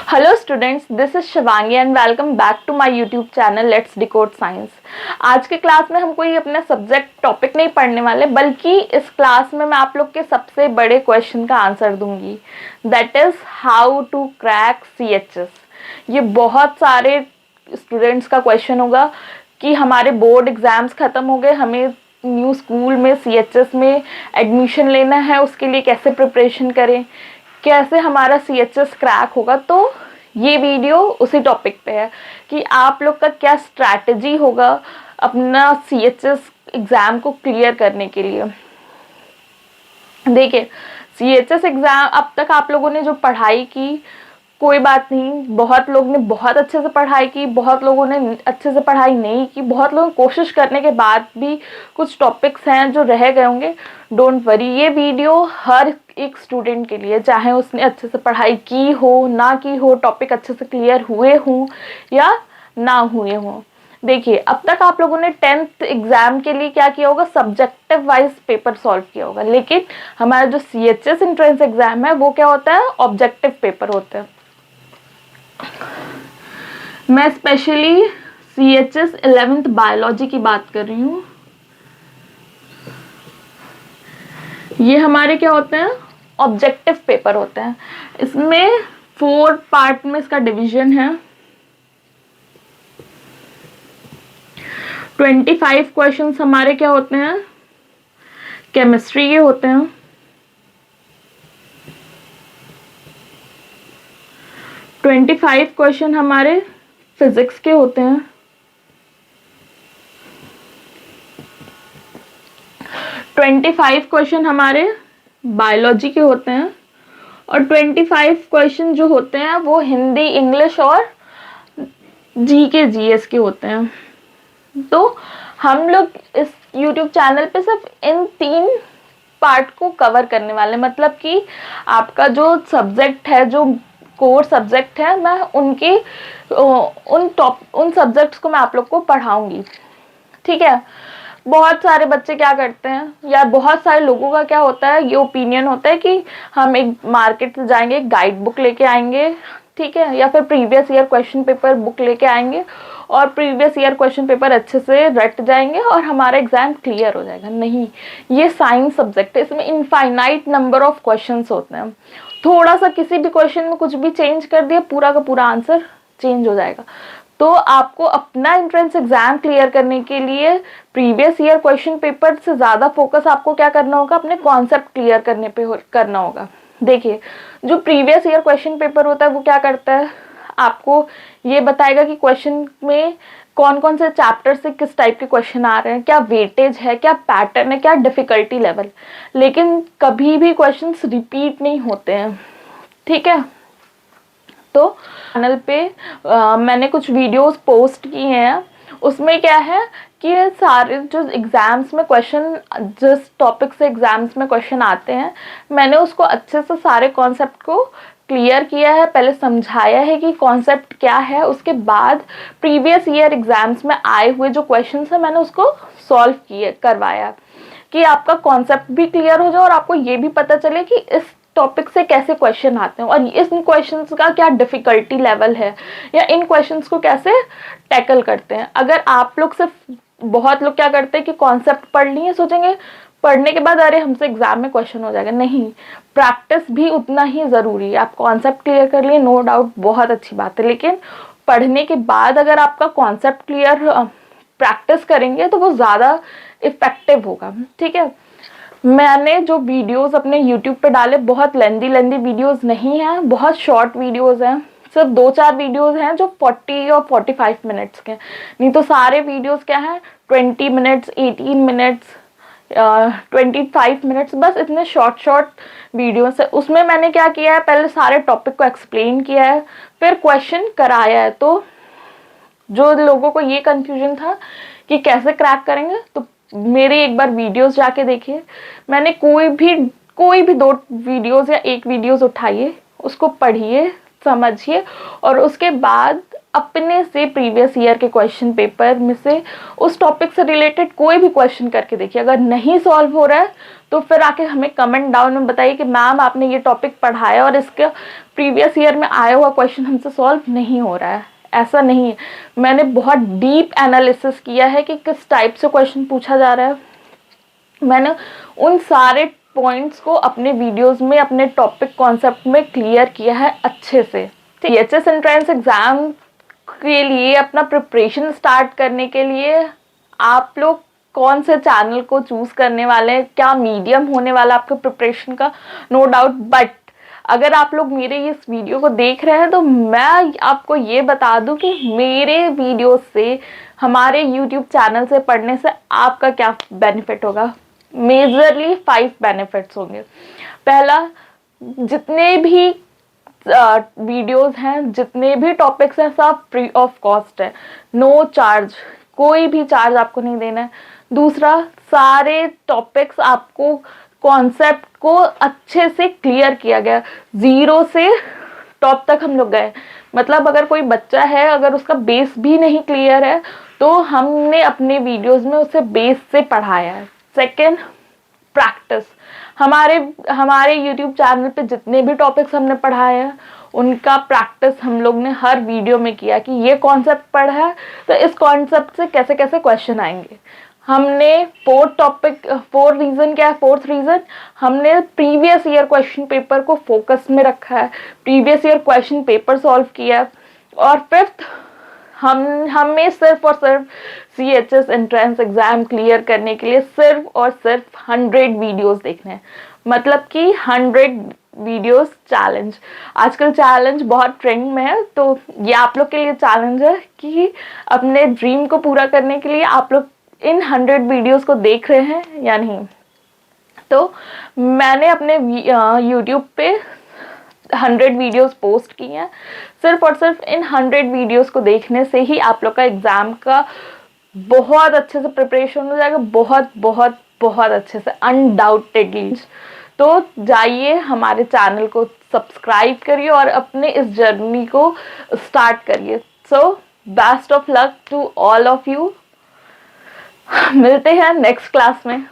Hello students, this is Shivangi and welcome back to my YouTube channel let's decode science. आज के class में हम कोई अपना सब्जेक्ट टॉपिक नहीं पढ़ने वाले, बल्कि इस क्लास में मैं आप लोग के सबसे बड़े क्वेश्चन का आंसर दूंगी, that is how to crack CHS। ये बहुत सारे स्टूडेंट्स का क्वेश्चन होगा कि हमारे बोर्ड एग्जाम्स ख़त्म हो गए, हमें न्यू स्कूल में CHS में एडमिशन लेना है, उसके लिए कैसे प्रिपरेशन करें, कैसे हमारा CHS क्रैक होगा। तो ये वीडियो उसी टॉपिक पे है कि आप लोग का क्या स्ट्रैटेजी होगा अपना CHS एग्ज़ाम को क्लियर करने के लिए। देखिए, CHS एग्ज़ाम अब तक आप लोगों ने जो पढ़ाई की, कोई बात नहीं, बहुत लोग ने बहुत अच्छे से पढ़ाई की, बहुत लोगों ने अच्छे से पढ़ाई नहीं की, बहुत लोग कोशिश करने के बाद भी कुछ टॉपिक्स हैं जो रह गए होंगे। डोंट वरी, ये वीडियो हर एक स्टूडेंट के लिए, चाहे उसने अच्छे से पढ़ाई की हो ना की हो, टॉपिक अच्छे से क्लियर हुए हों या ना हुए हों। देखिए, अब तक आप लोगों ने 10th एग्जाम के लिए क्या किया होगा, सब्जेक्टिव वाइज पेपर सॉल्व किया होगा, लेकिन हमारा जो CHS एंट्रेंस एग्जाम है वो क्या होता है, ऑब्जेक्टिव पेपर होता है। मैं स्पेशली CHS 11th बायोलॉजी की बात कर रही हूँ। ये हमारे क्या होते हैं, ऑब्जेक्टिव पेपर होते हैं। इसमें 4 पार्ट में इसका डिवीजन है। 25 क्वेश्चंस हमारे क्या होते हैं, केमिस्ट्री के होते हैं। 25 क्वेश्चन हमारे फिजिक्स के होते हैं। 25 क्वेश्चन हमारे बायोलॉजी के होते हैं। और 25 क्वेश्चन जो होते हैं वो हिंदी, इंग्लिश और GK GS के होते हैं। तो हम लोग इस YouTube चैनल पे सिर्फ इन 3 पार्ट को कवर करने वाले, मतलब कि आपका जो सब्जेक्ट है, जो कोर सब्जेक्ट है, मैं उन सब्जेक्ट्स को मैं आप लोग को पढ़ाऊंगी। ठीक है। बहुत सारे बच्चे क्या करते हैं, या बहुत सारे लोगों का क्या होता है, ये ओपिनियन होता है कि हम एक मार्केट से जाएंगे, गाइड बुक लेके आएंगे, ठीक है, या फिर previous year question paper book लेके आएंगे और प्रीवियस ईयर क्वेश्चन पेपर अच्छे से रट जाएंगे और हमारा एग्जाम क्लियर हो जाएगा। नहीं, ये साइंस सब्जेक्ट है, इसमें इनफाइनाइट नंबर ऑफ क्वेश्चंस होते हैं। थोड़ा सा किसी भी क्वेश्चन में कुछ भी चेंज कर दिया, पूरा का पूरा आंसर चेंज हो जाएगा। तो आपको अपना एंट्रेंस एग्जाम क्लियर करने के लिए प्रीवियस ईयर क्वेश्चन पेपर से ज़्यादा फोकस आपको क्या करना होगा, अपने कॉन्सेप्ट क्लियर करने पे करना होगा। देखिए, जो प्रीवियस ईयर क्वेश्चन पेपर होता है वो क्या करता है, आपको ये बताएगा कि क्वेश्चन में कौन कौन से चैप्टर से किस टाइप के क्वेश्चन आ रहे हैं, क्या वेटेज है, क्या पैटर्न है, क्या डिफिकल्टी लेवल। लेकिन कभी भी क्वेश्चंस रिपीट नहीं होते हैं। ठीक है। तो चैनल पे मैंने कुछ वीडियोस पोस्ट किए हैं, उसमें क्या है कि सारे जो एग्ज़ाम्स में क्वेश्चन, जिस टॉपिक से एग्ज़ाम्स में क्वेश्चन आते हैं, मैंने उसको अच्छे से सारे कॉन्सेप्ट को क्लियर किया है, पहले समझाया है कि कॉन्सेप्ट क्या है, उसके बाद प्रीवियस ईयर एग्ज़ाम्स में आए हुए जो क्वेश्चन है मैंने उसको सॉल्व करवाया, कि आपका कॉन्सेप्ट भी क्लियर हो जाए और आपको ये भी पता चले कि इस टॉपिक से कैसे क्वेश्चन आते हैं और इन क्वेश्चंस का क्या डिफिकल्टी लेवल है, या इन क्वेश्चंस को कैसे टैकल करते हैं। अगर आप लोग सिर्फ, बहुत लोग क्या करते हैं कि कॉन्सेप्ट पढ़ लिए, सोचेंगे पढ़ने के बाद अरे हमसे एग्जाम में क्वेश्चन हो जाएगा। नहीं, प्रैक्टिस भी उतना ही ज़रूरी है। आप कॉन्सेप्ट क्लियर कर लिए, नो डाउट, बहुत अच्छी बात है, लेकिन पढ़ने के बाद अगर आपका कॉन्सेप्ट क्लियर प्रैक्टिस करेंगे तो वो ज़्यादा इफेक्टिव होगा। ठीक है। मैंने जो वीडियोस अपने YouTube पे डाले, बहुत लेंदी वीडियोस नहीं हैं, बहुत शॉर्ट वीडियोस हैं, सिर्फ 2-4 वीडियोस हैं जो 40 और 45 मिनट्स के, नहीं तो सारे वीडियोस क्या हैं, 20 मिनट्स, 18 मिनट्स, 25 मिनट्स, बस इतने शॉर्ट वीडियोस है। उसमें मैंने क्या किया है, पहले सारे टॉपिक को एक्सप्लेन किया है, फिर क्वेश्चन कराया है। तो जो लोगों को ये कन्फ्यूजन था कि कैसे क्रैक करेंगे, तो मेरे एक बार वीडियोस जाके देखिए। मैंने कोई भी 2 वीडियोस या 1 वीडियोस उठाइए, उसको पढ़िए, समझिए, और उसके बाद अपने से प्रीवियस ईयर के क्वेश्चन पेपर में से उस टॉपिक से रिलेटेड कोई भी क्वेश्चन करके देखिए। अगर नहीं सॉल्व हो रहा है तो फिर आके हमें कमेंट डाउन में बताइए कि मैम आपने ये टॉपिक पढ़ाया और इसका प्रीवियस ईयर में आया हुआ क्वेश्चन हमसे सॉल्व नहीं हो रहा है। ऐसा नहीं है, मैंने बहुत डीप एनालिसिस किया है कि किस टाइप से क्वेश्चन पूछा जा रहा है। मैंने उन सारे पॉइंट्स को अपने वीडियोस में, अपने टॉपिक कॉन्सेप्ट में क्लियर किया है अच्छे से। THS एंट्रेंस एग्जाम के लिए अपना प्रिपरेशन स्टार्ट करने के लिए आप लोग कौन से चैनल को चूज करने वाले हैं, क्या मीडियम होने वाला आपके प्रिपरेशन का, नो डाउट। बट अगर आप लोग मेरे इस वीडियो को देख रहे हैं तो मैं आपको ये बता दूं कि मेरे वीडियो से, हमारे YouTube चैनल से पढ़ने से आपका क्या बेनिफिट होगा। मेजरली 5 बेनिफिट्स होंगे। पहला, जितने भी वीडियोस हैं, जितने भी टॉपिक्स हैं, सब फ्री ऑफ कॉस्ट है, नो चार्ज, कोई भी चार्ज आपको नहीं देना है। दूसरा, सारे टॉपिक्स आपको कॉन्सेप्ट को अच्छे से क्लियर किया गया, 0 से टॉप तक हम लोग गए। मतलब अगर कोई बच्चा है, अगर उसका बेस भी नहीं क्लियर है तो हमने अपने वीडियोस में उसे बेस से पढ़ाया है। Second, practice. हमारे YouTube चैनल पे जितने भी टॉपिक्स हमने पढ़ाए हैं उनका प्रैक्टिस हम लोग ने हर वीडियो में किया कि ये कॉन्सेप्ट पढ़ा है तो इस कॉन्सेप्ट से कैसे कैसे क्वेश्चन आएंगे। हमने फोर्थ रीजन, हमने प्रीवियस ईयर क्वेश्चन पेपर को फोकस में रखा है, previous year question paper solve किया है। और फिफ्थ, हमें सिर्फ और सिर्फ CHS एंट्रेंस एग्जाम क्लियर करने के लिए सिर्फ और सिर्फ 100 वीडियोस देखने हैं। मतलब कि 100 वीडियोस चैलेंज। आजकल चैलेंज बहुत ट्रेंड में है, तो ये आप लोग के लिए चैलेंज है कि अपने ड्रीम को पूरा करने के लिए आप लोग इन 100 वीडियोस को देख रहे हैं या नहीं। तो मैंने अपने YouTube पे 100 वीडियोस पोस्ट की हैं। सिर्फ और सिर्फ इन 100 वीडियोस को देखने से ही आप लोग का एग्जाम का बहुत अच्छे से प्रिपरेशन हो जाएगा, बहुत बहुत बहुत अच्छे से, अनडाउटेडली। तो जाइए हमारे चैनल को सब्सक्राइब करिए और अपने इस जर्नी को स्टार्ट करिए। So best of luck to all of you. मिलते हैं नेक्स्ट क्लास में।